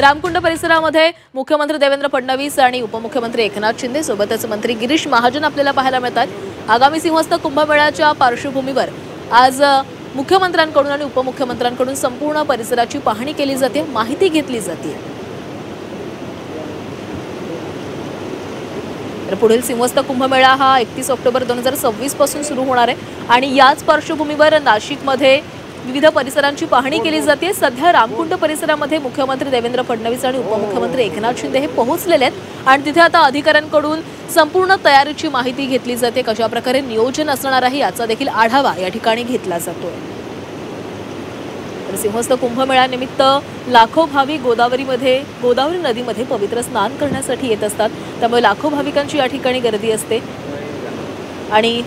रामकुंड परिसरामध्ये मुख्यमंत्री देवेंद्र फडणवीस आणि उपमुख्यमंत्री एकनाथ शिंदे सोबतच मंत्री गिरीश महाजन आपल्याला पाहायला मिळतात। आगामी सिंहस्थ कुंभमेळ्याच्या पार्श्वभूमीवर आज मुख्यमंत्र्यांकडून आणि उपमुख्यमंत्र्यांकडून संपूर्ण परिसराची पाहणी केली जाते, माहिती घेतली जाते। तर पुढील सिंहस्थ कुंभमेळा हा 31 ऑक्टोबर 2026 पासून सुरू होणार आहे आणि याच पार्श्वभूमीवर नाशिकमध्ये विविध परिसरांची पाहणी केली जाते। सध्या रामकुंड परिसरामध्ये मुख्यमंत्री देवेंद्र फडणवीस आणि उपमुख्यमंत्री एकनाथ शिंदे हे पोहोचलेले आहेत आणि तिथे आता अधिकाऱ्यांकडून संपूर्ण तयारीची माहिती घेतली जाते। कशा प्रकारे नियोजन असणार आहे याचा देखील आढावा या ठिकाणी घेतला जातोय। तर सिंहस्थ कुंभमेळ्यानिमित्त लाखो भाविक गोदावरी नदीमध्ये पवित्र स्नान करण्यासाठी येत असतात, त्यामुळे लाखो भाविकांची या ठिकाणी गर्दी असते आणि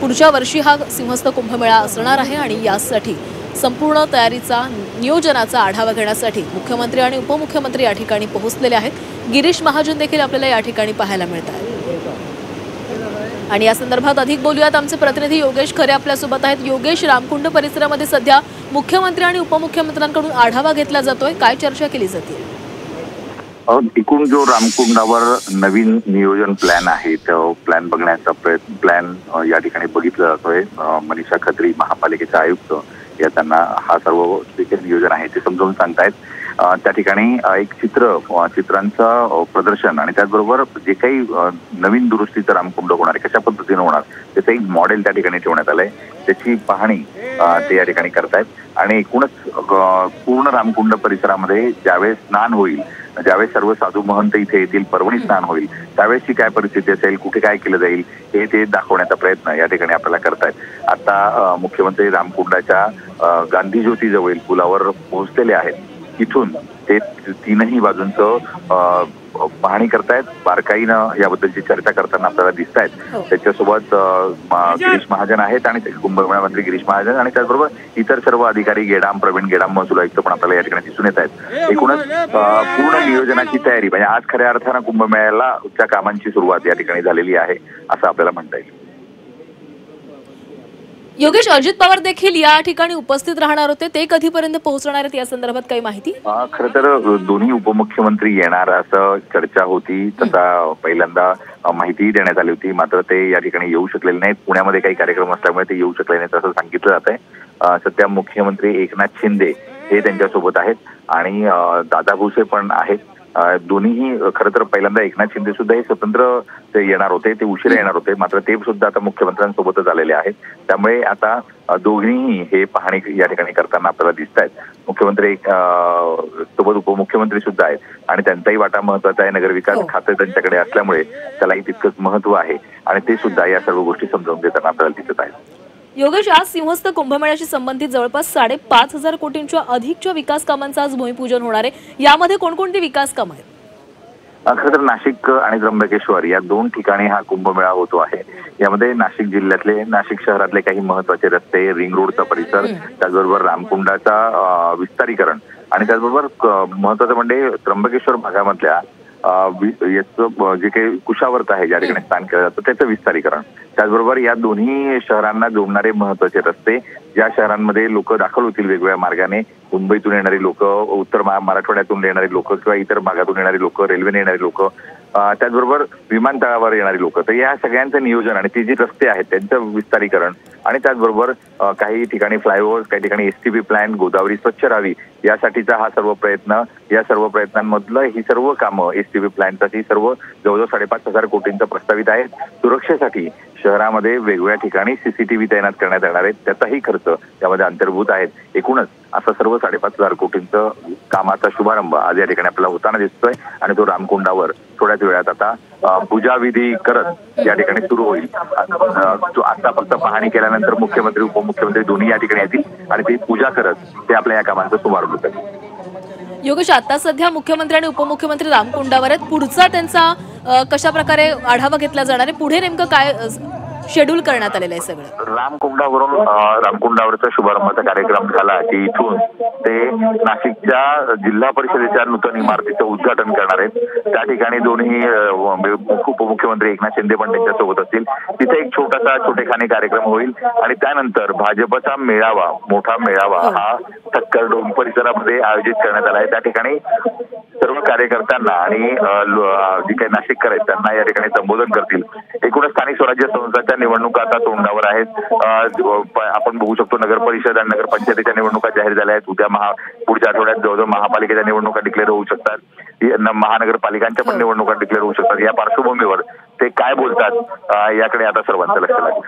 पुढच्या वर्षी हा सिंहस्थ कुंभमेळा असणार आहे आणि यासाठी संपूर्ण तयारीचा नियोजनाचा आढावा घेण्यासाठी मुख्यमंत्री आणि उपमुख्यमंत्री या ठिकाणी पोहोचलेले आहेत। गिरीश महाजन देखील आपल्याला या ठिकाणी पाहायला मिळतात आणि या संदर्भात अधिक बोलूयात। आमचे प्रतिनिधी योगेश खरे आपल्यासोबत आहेत। योगेश, रामकुंड परिसरामध्ये सध्या मुख्यमंत्री आणि उपमुख्यमंत्र्यांकडून आढावा घेतला जातोय, काय चर्चा केली जाते? एकूण जो रामकुंडावर नवीन नियोजन प्लॅन आहे तो प्लॅन बघण्याचा प्लॅन या ठिकाणी बघितला जातोय। मनीषा खत्री महापालिकेचे आयुक्त या त्यांना हा सर्व जे नियोजन आहे ते समजावून सांगतायत। त्या ठिकाणी एक चित्रांचं प्रदर्शन आणि त्याचबरोबर जे काही नवीन दुरुस्तीचं रामकुंड होणार आहे, कशा पद्धतीने होणार त्याचं एक मॉडेल त्या ठिकाणी ठेवण्यात आलंय, त्याची पाहणी ते या ठिकाणी करतायत। आणि एकूणच पूर्ण रामकुंड परिसरामध्ये ज्यावेळेस स्नान होईल, ज्यावेळेस सर्व साधू महंत इथे येतील, पर्वणी स्नान होईल, त्यावेळेसची काय परिस्थिती असेल, कुठे काय केलं जाईल हे ते दाखवण्याचा प्रयत्न या ठिकाणी आपल्याला करतायत। आता मुख्यमंत्री रामकुंडाच्या गांधी ज्योती जवळ पुलावर पोहोचलेले आहेत, तिथून ते तीनही बाजूंचं पाहणी करतायत, बारकाईनं याबद्दलची चर्चा करताना आपल्याला दिसत आहेत। त्याच्यासोबत गिरीश महाजन आहेत आणि कुंभमेळा मंत्री गिरीश महाजन आणि त्याचबरोबर इतर सर्व अधिकारी प्रवीण गेडाम महसूल आयुक्त पण आपल्याला या ठिकाणी दिसून येत आहेत। एकूणच पूर्ण नियोजनाची तयारी म्हणजे आज खऱ्या अर्थानं कुंभमेळ्याला त्या कामांची सुरुवात या ठिकाणी झालेली आहे असं आपल्याला म्हणता येईल। योगेश, अजित पवार देखील या ठिकाणी उपस्थित राहणार होते, ते कधीपर्यंत पोहोचणार आहेत या संदर्भात काही माहिती? खरं तर दोन्ही उपमुख्यमंत्री येणार असं चर्चा होती, तसा पहिल्यांदा माहिती देण्यात आली होती, मात्र ते या ठिकाणी येऊ शकलेले नाहीत। पुण्यामध्ये काही कार्यक्रम असल्यामुळे ते येऊ शकले नाहीत असं सांगितलं जात आहे। सध्या मुख्यमंत्री एकनाथ शिंदे हे त्यांच्यासोबत आहेत आणि दादा भुसे पण आहेत। दोन्हीही खरं तर पहिल्यांदा एकनाथ शिंदे सुद्धा हे स्वतंत्र ते येणार होते, ते उशिरा येणार होते, मात्र ते सुद्धा आता मुख्यमंत्र्यांसोबतच आलेले आहेत। त्यामुळे आता दोघेही हे पाहणी या ठिकाणी करताना आपल्याला दिसत आहेत। मुख्यमंत्री सोबत उपमुख्यमंत्री सुद्धा आहेत आणि त्यांचाही वाटा महत्वाचा आहे, नगरविकास खाते त्यांच्याकडे असल्यामुळे त्यालाही तितकंच महत्व आहे आणि ते सुद्धा या सर्व गोष्टी समजावून देताना आपल्याला दिसत आहेत। योगेश, आज सिंहस्थ कुंभमेळ्याशी संबंधित जवळपास 5,500 कोटींच्या अधिकच्या विकास कामांचं आज भूमिपूजन होणार आहे। यामध्ये कोणकोणती विकास कामं आहेत? खरं तर नाशिक आणि त्र्यंबकेश्वर या दोन ठिकाणी हा कुंभमेळा होतो आहे। यामध्ये नाशिक जिल्ह्यातले, नाशिक शहरातले काही महत्वाचे रस्ते, रिंग रोडचा परिसर, त्याचबरोबर रामकुंडाचा विस्तारीकरण आणि त्याचबरोबर महत्वाचं म्हणजे त्र्यंबकेश्वर भागामधल्या याचं जे काही कुशावर्त आहे ज्या ठिकाणी स्नान केलं जातं त्याचं विस्तारीकरण, त्याचबरोबर या दोन्ही शहरांना जोडणारे महत्वाचे रस्ते, ज्या शहरांमध्ये लोक दाखल होतील वेगवेगळ्या मार्गाने, मुंबईतून येणारी लोक, उत्तर मराठवाड्यातून येणारी लोक किंवा इतर भागातून येणारी लोक, रेल्वेने येणारी लोक, त्याचबरोबर विमानतळावर येणारी लोक, तर या सगळ्यांचं नियोजन आणि ती जी रस्ते आहेत त्यांचं विस्तारीकरण आणि त्याचबरोबर काही ठिकाणी फ्लायओव्हर्स, काही ठिकाणी एसटीपी प्लॅन, गोदावरी स्वच्छ राहावी यासाठीचा हा सर्व प्रयत्न, या सर्व प्रयत्नांमधलं ही सर्व कामं एसटीपी प्लॅनसाठी सर्व जवळजवळ 5,500 कोटींचं प्रस्तावित आहे। सुरक्षेसाठी शहरामध्ये वेगवेगळ्या ठिकाणी सीसीटीव्ही तैनात करण्यात येणार आहेत, त्याचाही खर्च त्यामध्ये अंतर्भूत आहेत। एकूणच असं सर्व 5,500 कोटींचं कामाचा शुभारंभ आज या ठिकाणी आपल्याला होताना दिसतोय आणि तो रामकुंडावर थोड्याच वेळात आता पूजाविधी करत या ठिकाणी सुरू होईल। आता फक्त पाहणी केल्यानंतर मुख्यमंत्री उपमुख्यमंत्री दोन्ही या ठिकाणी येतील आणि ती पूजा करत ते आपल्या या कामांचा शुभारंभ करतील। योगेश, आता सध्या मुख्यमंत्री आणि उपमुख्यमंत्री रामकुंडावर आहेत, पुढचा त्यांचा कशा प्रकारे आढावा घेतला जाणार आहे, पुढे नेमकं काय शेड्यूल करण्यात आलेलं आहे सगळं? रामकुंडावरचा शुभारंभाचा कार्यक्रम झाला की इथून ते नाशिकच्या जिल्हा परिषदेच्या नूतन इमारतीचं उद्घाटन करणार आहेत। त्या ठिकाणी दोन्ही उपमुख्यमंत्री एकनाथ शिंदे पण त्यांच्या सोबत असतील। तिथे एक छोटेखानी कार्यक्रम होईल आणि त्यानंतर भाजपचा मेळावा, मोठा मेळावा हा ठक्कर डोंग परिसरामध्ये आयोजित करण्यात आला आहे। त्या ठिकाणी सर्व कार्यकर्त्यांना आणि जी काही नाशिककर आहेत त्यांना या ठिकाणी संबोधन करतील। एकूणच स्थानिक स्वराज्य संस्थांच्या निवडणुका आता तोंडावर आहेत। आपण बघू शकतो नगर परिषद आणि नगरपंचायतीच्या निवडणुका जाहीर झाल्या आहेत। उद्या पुढच्या आठवड्यात जवळजवळ महापालिकेच्या निवडणुका डिक्लेअर होऊ शकतात, महानगरपालिकांच्या पण निवडणुका डिक्लेअर होऊ शकतात। या पार्श्वभूमीवर ते काय बोलतात याकडे आता सर्वांचं लक्ष लागेल।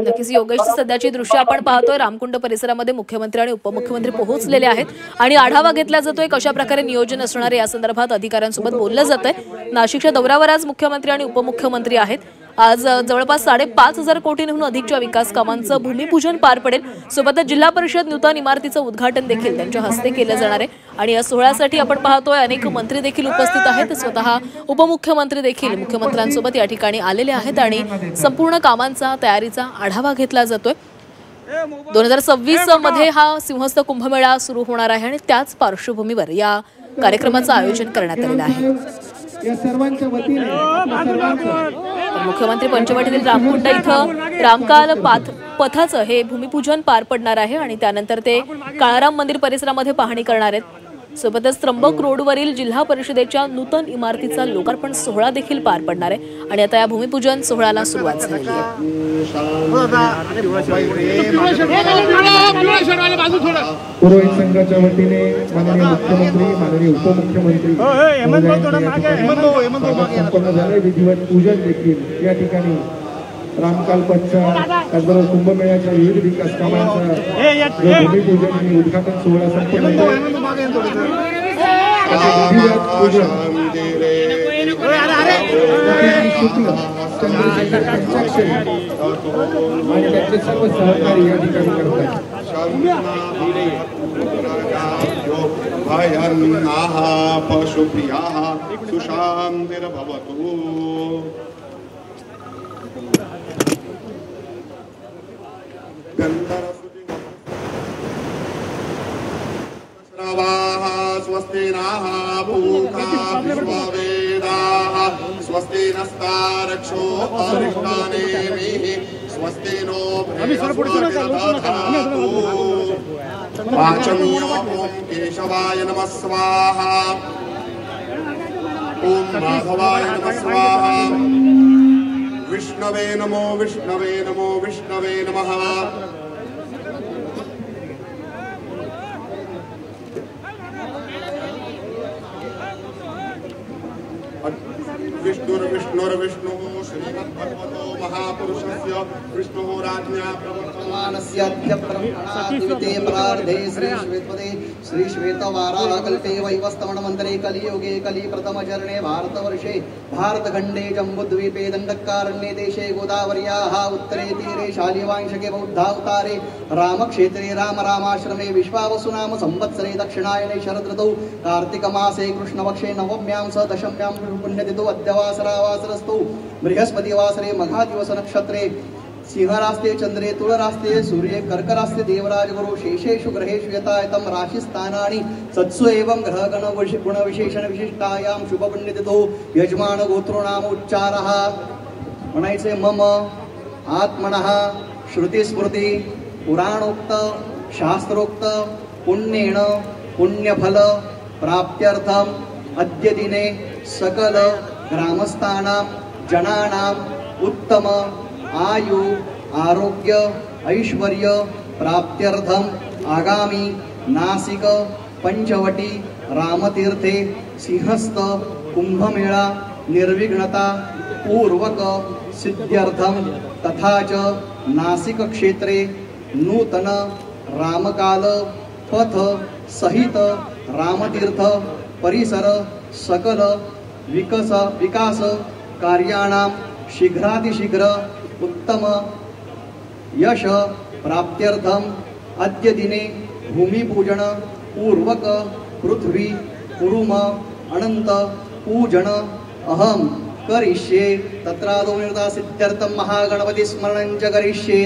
नक्कीच योगेश, सध्याची दृश्य आपण पाहतोय रामकुंड परिसरामध्ये मुख्यमंत्री आणि उपमुख्यमंत्री पोहोचलेले आहेत आणि आढावा घेतला जातोय कशा प्रकारे नियोजन असणार या संदर्भात अधिकाऱ्यांसोबत बोललं जातंय। नाशिकच्या दौऱ्यावर आज मुख्यमंत्री आणि उपमुख्यमंत्री आहेत। आज जवळपास 5,500 कोटींहून अधिकच्या विकास कामांचं भूमिपूजन पार पडेल। सोबतच जिल्हा परिषद नूतन इमारतीचं उद्घाटन देखील त्यांच्या हस्ते केलं जाणार आहे आणि या सोहळ्यासाठी आपण पाहतोय अनेक मंत्री देखील उपस्थित आहेत। स्वतः उपमुख्यमंत्री देखील मुख्यमंत्र्यांसोबत या ठिकाणी आलेले आहेत आणि संपूर्ण कामांचा तयारीचा आढावा घेतला जातोय। 2026 मध्ये हा सिंहस्थ कुंभमेळा सुरू होणार आहे आणि त्याच पार्श्वभूमीवर या कार्यक्रमाचं आयोजन करण्यात आलेलं आहे। या सर्वांच्या वतीने मुख्यमंत्री पंचवटीतील रामकुंड इथं रामकाल पथाचं हे भूमिपूजन पार पडणार आहे आणि त्यानंतर ते काळाराम मंदिर परिसरामध्ये पाहणी करणार आहेत। सोबतच त्र्यंबक रोडवरील जिल्हा परिषदेच्या नूतन इमारतीचा लोकार्पण सोहळा देखील पार पडणार आहे आणि आता या भूमिपूजन सोहळ्याला सुरुवात झाली आहे। पुरोहित संघाच्या वतीने माननीय मुख्यमंत्री, माननीय उपमुख्यमंत्री संपन्न झाले। विधिवत पूजन देखील या ठिकाणी रामकालपथच्या त्याचबरोबर कुंभमेळ्याच्या विविध विकास कामांचा भूमिपूजन आणि उद्घाटन सोहळा संपन्न आणि त्याचे सर्व सहकारी या ठिकाणी करतात। पशुप्रियाः सुशान्तिर्भवतु। स्वस्ति नः पूषा विश्ववेदाः स्वस्ति नस्तारक्षो अरिष्टानेमिः स्वस्ति नो बृहस्पतिर्दधातु। वाचम्यो ॐ केशवाय नमः स्वाहा, ॐ माधवाय नमः स्वाहा, विष्णवे नमो विष्णवे नमो विष्णवे नमः। विष्णुर्विष्णुर्विष्णुः श्रीमद्भगवतो महापुरुषस्य विष्णुः राज्ञा प्रवर्तमानस्य अद्य ब्रह्मणादिविते प्रार्धे श्रीश्वेतपदे श्रीश्वेतवाराहकल्पे वैवस्तमनमन्तरे कलियुगे कलिप्रथमचरणे भारतवर्षे भारतखण्डे जम्बुद्वीपे दण्डकारण्ये देशे गोदावर्याः उत्तरे तीरे शालिवांशके बौद्धावतारे रामक्षेत्रे रामाश्रमे विश्वावसुनाम संवत्सरे दक्षिणायने शरदृतौ कार्तिकमासे कृष्णपक्षे नवम्यां स दशम्यां पुण्यतिथौ अद्यवासरावासरस्तु बृहस्पतिवासरे मघादिवस नक्षत्रे सिंहरास्ते चंद्रे तुलरास्ते सूर्ये कर्करास्ते देवराज गुरु शेषेषु ग्रहेषु यथायतं राशिस्थानानि सत्सु एवं ग्रहगण गुण विशेषण विशिष्टायां शुभ पुण्यतिथौ यजमान गोत्रो नाम उच्चारः म्हणायचे मम आत्मनः श्रुती स्मृती पुराणोक्त शास्त्रोक्त पुण्येन पुण्यफल प्राप्त्यर्थम अद्य दिने सकल ग्रामस्थानां जनानां उत्तम आयु आरोग्य ऐश्वर्य प्राप्त्यर्थम आगामी नासिक पंचवटी रामतीर्थे सिंहस्थ कुंभमेळा निर्विघ्नता पूर्वक सिद्ध्यर्थम तथा च नासिक क्षेत्रे नूतन रामकाल पथ सहित रामतीर्थ परिसर सकल विकास कार्याणां शीघ्रातिशीघ्र उत्तम यश प्राप्त्यर्थम अद्य दिने भूमिपूजन पूर्वक पृथ्वी कुरुम अनंत पूजन अहम करिष्ये तत्रादौ निर्दा सिद्ध्यर्थं महागणपति स्मरणं च करिष्ये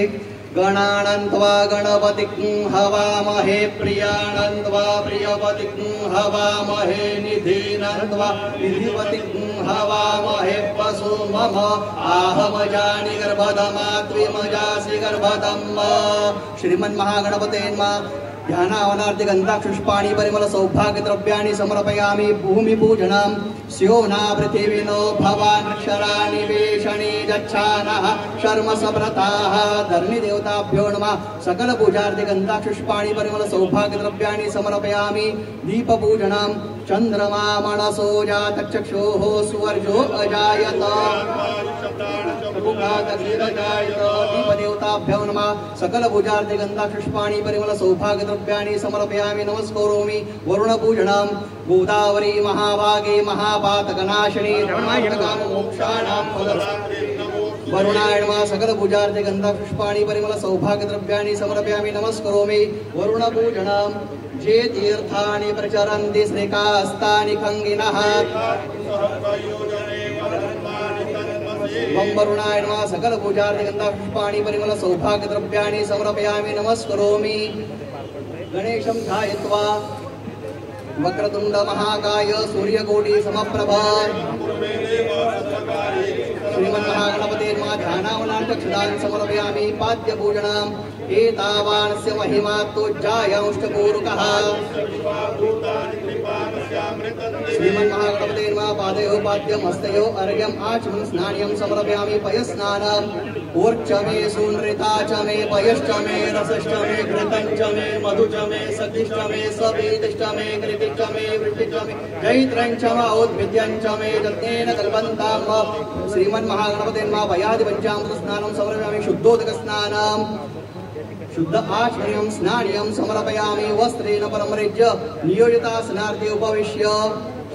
गणानन्त्वा गणपतिं हवामहे प्रियानन्त्वा प्रियपतिं हवामहे निधीनन्त्वा निधिपतिं हवामहे वसु मम आहमजानि गर्भधमा त्विमजासि गर्भधम् श्रीमन्महागणपते नमः ध्यानावनार्थ गन्धाक्षुष्पाणि परिमल सौभाग्य द्रव्याणि समर्पयामि भूमिपूजनं स्योना पृथिवीनो भवान् अक्षराणि वेषणि गच्छानः शर्म सव्रताः धरणिदेवताभ्यो नमः सकल पूजार्थ गन्धाक्षुष्पाणि परिमल सौभाग्य द्रव्याणि समर्पयामि दीपपूजनं चन्द्रमा मनसो जातचक्षुः सुवर्जो अजायत दीपदेवताभ्यो नमः सकल पूजार्थ गन्धाक्षुष्पाणि परिमल सौभाग्य द्रव्याणि समर्पयामि नमस्करोमि वरुणपूजनं गोदावरी महाभागे महापातकनाशिनी मोक्षाणां वरुणाय नमः सकल पूजार्थ गन्धाक्षुष्पाणि परिमल सौभाग्य द्रव्याणि समर्पयामि नमस्करोमि वरुणपूजनं जे तीर्थानि प्रचरन्ति श्रीकास्तानि खङ्गिनः वरुणाय नमः सकल पूजार्थ गन्धाक्षुष्पाणि परिमल सौभाग्य द्रव्याणि समर्पयामि नमस्करोमि गणेशं ध्यायत्वा वक्रतुंड महाकाय सूर्यकोटि समप्रभा श्रीमन्महागणपते नमः ध्यानावनार्थक्षदान् समर्पयामि पाद्यपूजनम् एतावानस्य महिमा तोज्जायांष्टपूरुकः श्रीमन्महागणपते नमः पादयोः पाद्यं हस्तयोः अर्घ्यम् आचमनं स्नान्यं समर्पयामि पयस्नानम् ऊर्च मे सुनृता च मे पयश्च मे रसश्च मे घृतं च मे मधु च मे सतिश्च मे सपीतिश्च मे कृतिश्च मे वृष्टिश्च मे जैत्रं च औद्भिद्यं च मे यत्नेन कल्पन्तां श्रीमन्महागणपते नमः पयादिपञ्चामृत स्नानं समर्पयामि शुद्धोदकस्नानं शुद्ध आचमनीयं स्नानीयं समर्पयामि वस्त्रेण परमृज्य नियोजितासनार्थे उपविश्य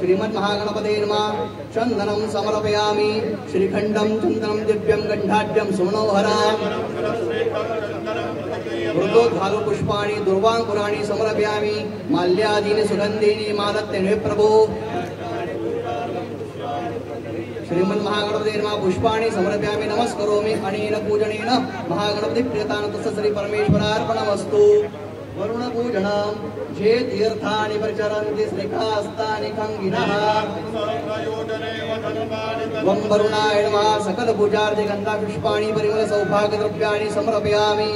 श्रीमन्महागणपते नमः चन्दनं समर्पयामि श्रीखण्डं चन्दनं दिव्यं गण्डाढ्यं सुमनोहरम् वृद्धोद्धालु पुष्पाणि दुर्वाङ्कुराणि समर्पयामि माल्यादीनि सुगन्धीनि मालत्यन्वे प्रभो श्रीमन्महागणपते नमः पुष्पाणि समर्पयामि नमस्करोमि अनेन पूजनेन महागणपति प्रियतानतस्य श्री परमेश्वरार्पणमस्तु वरुणपूजनं जे तीर्थानि प्रचरन्ति श्रीकास्तानि खङ्गिनः वरुणाय नमः सकल पूजार्थे गन्धापुष्पाणि परिमल सौभाग्य द्रव्याणि समर्पयामि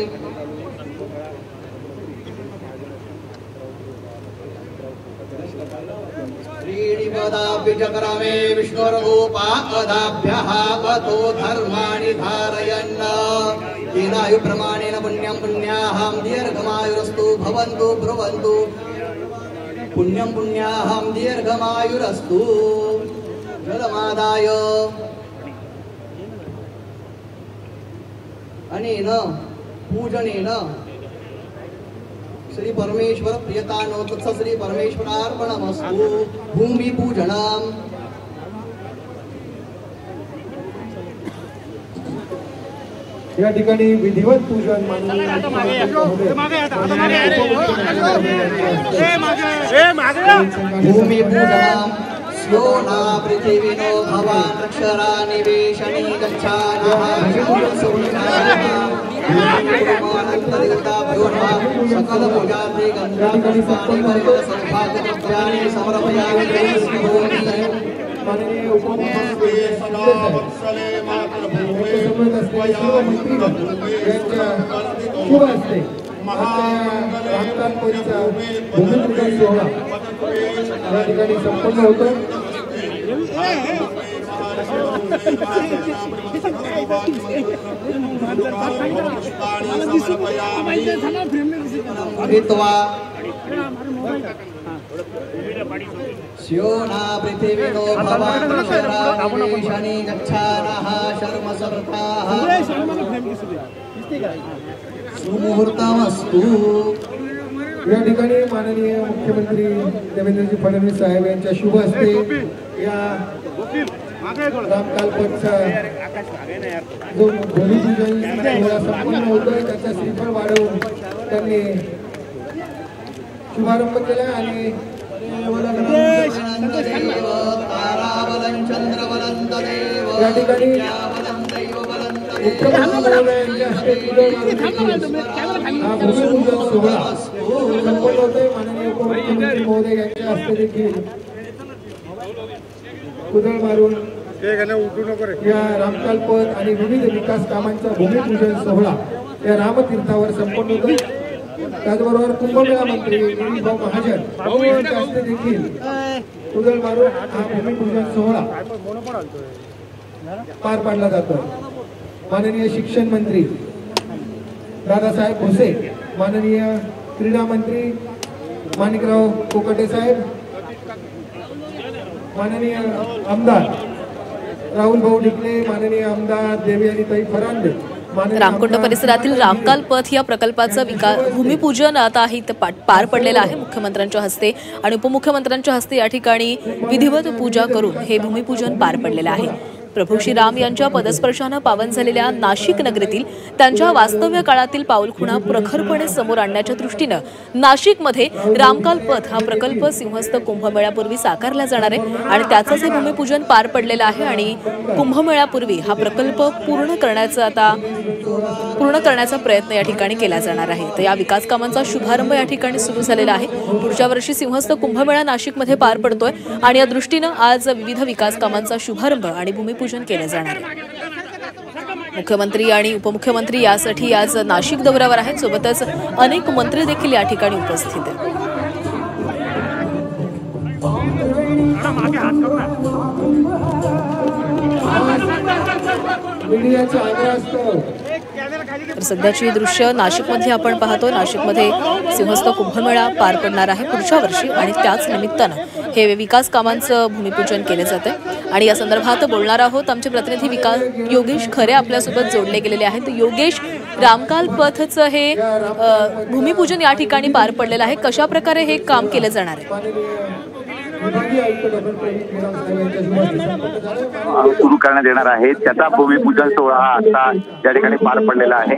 त्रीणिपदाभ्यचक्रमे विष्णुर्गोपादाभ्यः अतो धर्माणि धारयन् तेनायुप्रमाणेन पुण्यं पुण्याहं दीर्घमायुरस्तु भवन्तु ब्रुवन्तु पुण्यं पुण्याहं दीर्घमायुरस्तु जलमादाय अनेन पूजनेन श्री परमेश्वर प्रियतानो तत्स श्री परमेश्वरार्पणमस्तु भूमि पूजनम् या ठिकाणी विधिवत पूजन भूमि पूजनम् स्योना पृथिवीनो भवान् अक्षराणि वेषणि गच्छानः सकल पूजार्थे गन्धापुष्पाणि परिमल सौभाग्य द्रव्याणि समर्पयामि माननीय उपमुख्यमंत्री शुभ हस्ते रामकालपंचा भूमिपूजन सोहळा या ठिकाणी संपन्न होतो. स्योना पृथिवीनो भवान् अक्षराणि गच्छानः शर्म सव्रताः सुमुहूर्तमस्तु. या ठिकाणी माननीय मुख्यमंत्री देवेंद्रजी फडणवीस साहेब यांच्या शुभ हस्ते या रामकालपंचा जो भूमिपूजन सोहळा संपन्न होतोय त्याचा श्रीफळ वाढवून त्यांनी शुभारंभ केला आणि ताराबलं चंद्रबलं तदेव या ठिकाणी मुख्यमंत्री महोदयांच्या हस्ते हा भूमिपूजन सोहळा संपन्न होतोय. माननीय उपमुख्यमंत्री महोदय यांच्या हस्ते देखील कुदळ मारून या रामकाल पथ आणि विविध विकास कामांचा भूमिपूजन सोहळा या रामतीर्थावर संपन्न होतोय. त्याचबरोबर कुंभमेळा मंत्री गिरीशभाऊ महाजन यांच्या हस्ते देखील कुदळ मारून हा भूमिपूजन सोहळा पार पाडला जातो. माननीय शिक्षण मंत्री दादासाहेब भुसे, माननीय क्रीडा मंत्री माणिकराव कोकाटे साहेब, माननीय आमदार राहुल भाऊ डिकले, माननीय आमदार देवयानीताई फरांदे, रामकुंड परिसरातील रामकाल पथ या प्रकल्पाचं भूमिपूजन आता इथं पार पडलेलं आहे मुख्यमंत्र्यांच्या हस्ते आणि उपमुख्यमंत्र्यांच्या हस्ते या ठिकाणी विधिवत पूजा करून हे भूमिपूजन पार पडलेलं आहे. प्रभू श्रीराम यांच्या पदस्पर्शानं पावन झालेल्या नाशिक नगरीतील त्यांच्या वास्तव्य काळातील पाऊलखुणा प्रखरपणे समोर आणण्याच्या दृष्टीनं नाशिकमध्ये रामकाल पथ हा प्रकल्प सिंहस्थ कुंभमेळ्यापूर्वी साकारला जाणार आहे आणि त्याचंच हे भूमिपूजन पार पडलेलं आहे आणि कुंभमेळ्यापूर्वी हा प्रकल्प पूर्ण करण्याचा प्रयत्न या ठिकाणी केला जाणार आहे. तर या विकास कामांचा शुभारंभ या ठिकाणी सुरू झालेला आहे. पुढच्या वर्षी सिंहस्थ कुंभमेळा नाशिकमध्ये पार पडतोय आणि या दृष्टीनं आज विविध विकास कामांचा शुभारंभ आणि भूमिपूजन केले जाणार आहे. मुख्यमंत्री आणि उपमुख्यमंत्री यासाठी आज नाशिक दौऱ्यावर आहेत. सोबतच अनेक मंत्री देखील या ठिकाणी उपस्थित आहेत. तर सध्याची दृश्य नाशिकमध्ये आपण पाहतो. नाशिकमध्ये सिंहस्थ कुंभमेळा पार पडणार आहे पुढच्या वर्षी आणि त्याच निमित्तानं हे विकास कामांचं भूमिपूजन केले जाते आणि या संदर्भात बोलणार आहोत. आमचे प्रतिनिधी योगेश खरे आपल्यासोबत जोडले गेलेले आहेत. योगेश, रामकाल पथचं हे भूमिपूजन या ठिकाणी पार पडलेलं आहे. कशा प्रकारे हे काम केलं जाणार आहे? सुरू करण्यात येणार आहे त्याचा भूमिपूजन सोहळा आता या ठिकाणी पार पडलेला आहे.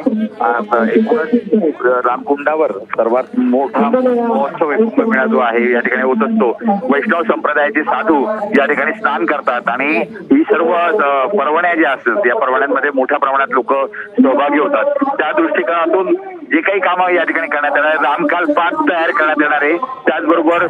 एकूणच रामकुंडावर सर्वात मोठा महोत्सव कुंभमेळा जो आहे या ठिकाणी होत असतो. वैष्णव संप्रदायाचे साधू या ठिकाणी स्नान करतात आणि ही सर्व पर्वण्या ज्या असतात या पर्वण्यांमध्ये मोठ्या प्रमाणात लोक सहभागी होतात. त्या दृष्टिकोनातून जे काही कामं या ठिकाणी करण्यात येणार आहे, रामकाल पाथ तयार करण्यात येणार आहे, त्याचबरोबर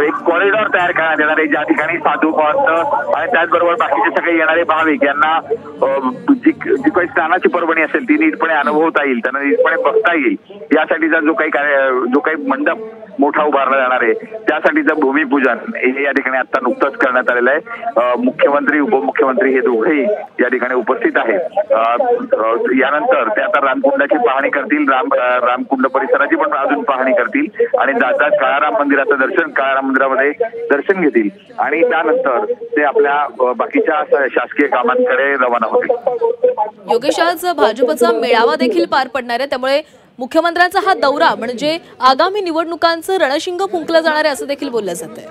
एक कॉरिडॉर तयार करण्यात येणार आहे ज्या ठिकाणी साधू महंत आणि त्याचबरोबर बाकीचे सगळे येणारे भाविक यांना जी काही स्नानाची पर्वणी असेल ती नीटपणे अनुभवता येईल, त्यांना नीटपणे बघता येईल यासाठीचा जो काही मंडप मोठा उभारला जाणार आहे त्यासाठीचं भूमिपूजन हे या ठिकाणी आता नुकतंच करण्यात आलेलं आहे. मुख्यमंत्री उपमुख्यमंत्री हे दोघेही या ठिकाणी उपस्थित आहेत. यानंतर ते आता रामकुंडाची पाहणी करतील, रामकुंड परिसराची पण अजून पाहणी करतील आणि जातात काळाराम मंदिराचं दर्शन, काळाराम मंदिरामध्ये दर्शन घेतील आणि त्यानंतर ते आपल्या बाकीच्या शासकीय कामांकडे रवाना होतील. योगेश, आज भाजपचा मेळावा देखील पार पडणार आहे, त्यामुळे मुख्यमंत्र्यांचा हा दौरा म्हणजे आगामी निवडणुकांचं रणशिंग फुंकलं जाणार आहे असं देखील बोललं जात आहे.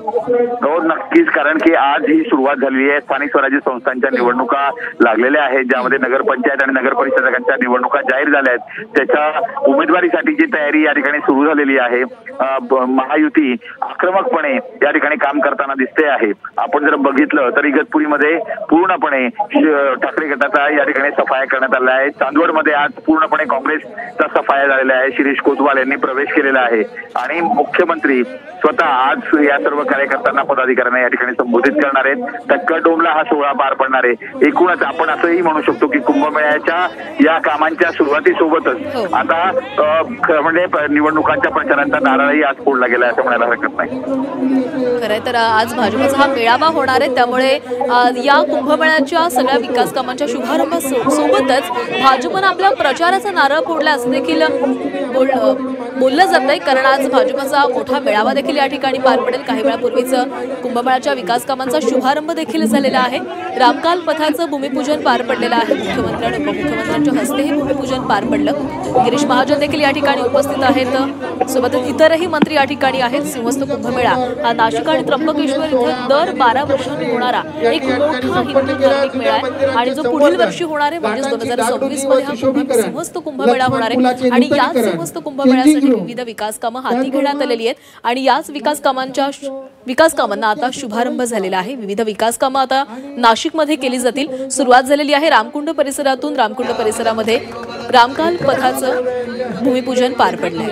हो, नक्कीच, कारण की आज ही सुरुवात झालेली आहे. स्थानिक स्वराज्य संस्थांच्या निवडणुका लागलेल्या आहेत ज्यामध्ये नगरपंचायत आणि नगर परिषदांच्या निवडणुका जाहीर झाल्या आहेत. त्याच्या उमेदवारीसाठीची तयारी या ठिकाणी सुरू झालेली आहे. महायुती आक्रमकपणे या ठिकाणी काम करताना दिसते आहे. आपण जर बघितलं तर इगतपुरीमध्ये पूर्णपणे ठाकरे गटाचा या ठिकाणी सफाया करण्यात आला आहे. चांदवडमध्ये आज पूर्णपणे काँग्रेसचा सफाया झालेला आहे. शिरीष कोतवाल यांनी प्रवेश केलेला आहे आणि मुख्यमंत्री स्वतः आज या सर्व कार्यकर्त्यांना पदाधिकाऱ्यांना या ठिकाणी संबोधित करणार आहेत. टक्करडोमला हा सोहळा पार पडणार आहे. एकूणच आपण असंही म्हणू शकतो की कुंभमेळ्याच्या या कामांच्या सुरुवातीसोबतच आता म्हणजे निवडणुकांच्या प्रचारांचा नारळही आज फोडला गेला असं म्हणायला हरकत नाही. खरंय तर आज भाजपचा हा मेळावा होणार आहे त्यामुळे या कुंभमेळ्याच्या सगळ्या विकास कामांच्या शुभारंभासोबतच भाजपनं आपल्या प्रचाराचा नारळ फोडला असं देखील बोललं जात आहे. कारण आज भाजपचा मोठा मेळावा देखील या ठिकाणी पार पडेल. काही वेळापूर्वीच कुंभमेळ्याच्या विकास कामांचा शुभारंभ देखील झालेला आहे. रामकाल पथाचं भूमिपूजन पार पडलेलं आहे. मुख्यमंत्री आणि उपमुख्यमंत्र्यांच्या हस्ते हे भूमिपूजन पार पडलं. गिरीश महाजन देखील या ठिकाणी उपस्थित आहेत. सोबतच इतरही मंत्री या ठिकाणी आहेत. सिंहस्थ कुंभमेळा हा नाशिक आणि त्र्यंबकेश्वर इथे दर 12 वर्षांनी होणारा एक मोठा हिंदू धार्मिक मेळा आहे आणि जो पुढील वर्षी होणार आहे म्हणजे 2026 मध्ये हा सिंहस्थ कुंभमेळा होणार आहे आणि याच सिंहस्थ कुंभमेळ्यासाठी विविध विकास कामं हाती घेण्यात आलेली आहेत आणि याच विकास कामांच्या विकास कामांना आता शुभारंभ झालेला आहे। विविध विकास कामं आता नाशिकमध्ये केली जातील। सुरुवात झालेली आहे रामकुंड परिसरातून। रामकुंड परिसरामध्ये रामकाल पथाचं भूमिपूजन पार पडले।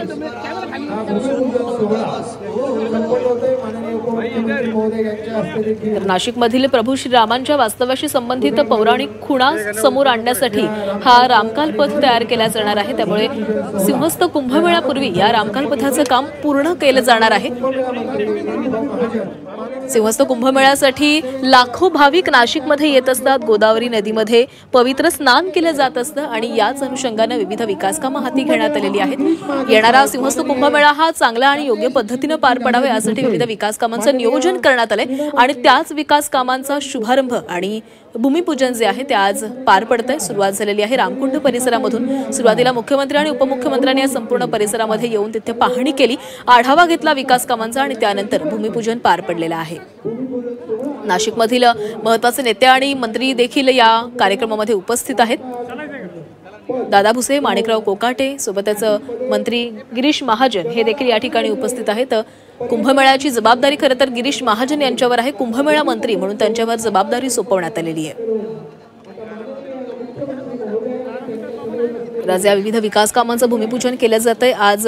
तर नाशिकमधील प्रभू श्रीरामांच्या वास्तव्याशी संबंधित पौराणिक खुणा समोर आणण्यासाठी हा रामकाल पथ तयार केला जाणार आहे। त्यामुळे सिंहस्थ कुंभमेळ्यापूर्वी या रामकाल पथाचं काम पूर्ण केलं जाणार आहे। सिंहस्थ कुंभमेळ्यासाठी लाखो भाविक नाशिकमध्ये येत असतात। गोदावरी नदीमध्ये पवित्र स्नान केलं जात असतं आणि याच अनुषंगाने विविध विकास कामं हाती घेण्यात आलेली आहेत। येणारा सिंहस्थ कुंभमेळा हा चांगला आणि योग्य पद्धतीने पार पडावा यासाठी विविध विकास कामांचं नियोजन करण्यात आलंय आणि त्याच विकास कामांचा शुभारंभ आणि भूमिपूजन जे आहे ते आज पार पडतंय। सुरुवात झालेली आहे रामकुंड परिसरामधून। सुरुवातीला मुख्यमंत्री आणि उपमुख्यमंत्र्यांनी या संपूर्ण परिसरामध्ये येऊन तिथे पाहणी केली, आढावा घेतला विकास कामांचा आणि त्यानंतर भूमिपूजन पार पडलेलं आहे। नाशिकमधील महत्त्वाचे नेते आणि मंत्री देखील या कार्यक्रमामध्ये उपस्थित आहेत। दादा भुसे, माणिकराव कोकाटे सोबतच मंत्री गिरीश महाजन हे देखील या ठिकाणी उपस्थित आहेत। कुंभमेळ्याची जबाबदारी खरं तर गिरीश महाजन यांच्यावर आहे। कुंभमेळा मंत्री म्हणून त्यांच्यावर जबाबदारी सोपवण्यात आलेली आहे। आज या विविध विकास कामांचं भूमिपूजन केलं जातंय। आज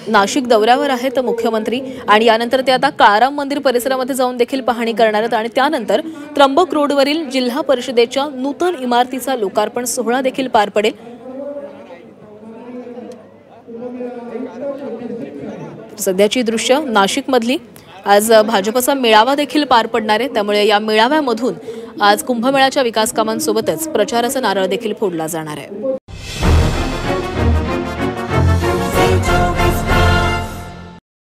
नाशिक दौऱ्यावर आहेत मुख्यमंत्री आणि यानंतर ते आता काळाराम मंदिर परिसरामध्ये जाऊन देखील पाहणी करणार आहेत आणि त्यानंतर त्र्यंबक रोडवरील जिल्हा परिषदेच्या नूतन इमारतीचा लोकार्पण सोहळा देखील पार पडेल। सध्याची दृश्य नाशिकमधली। आज भाजपचा मेळावा देखील पार पडणार आहे, त्यामुळे या मेळाव्यामधून आज कुंभमेळ्याच्या विकास कामांसोबतच प्रचाराचा नारळ देखील फोडला जाणार आहे।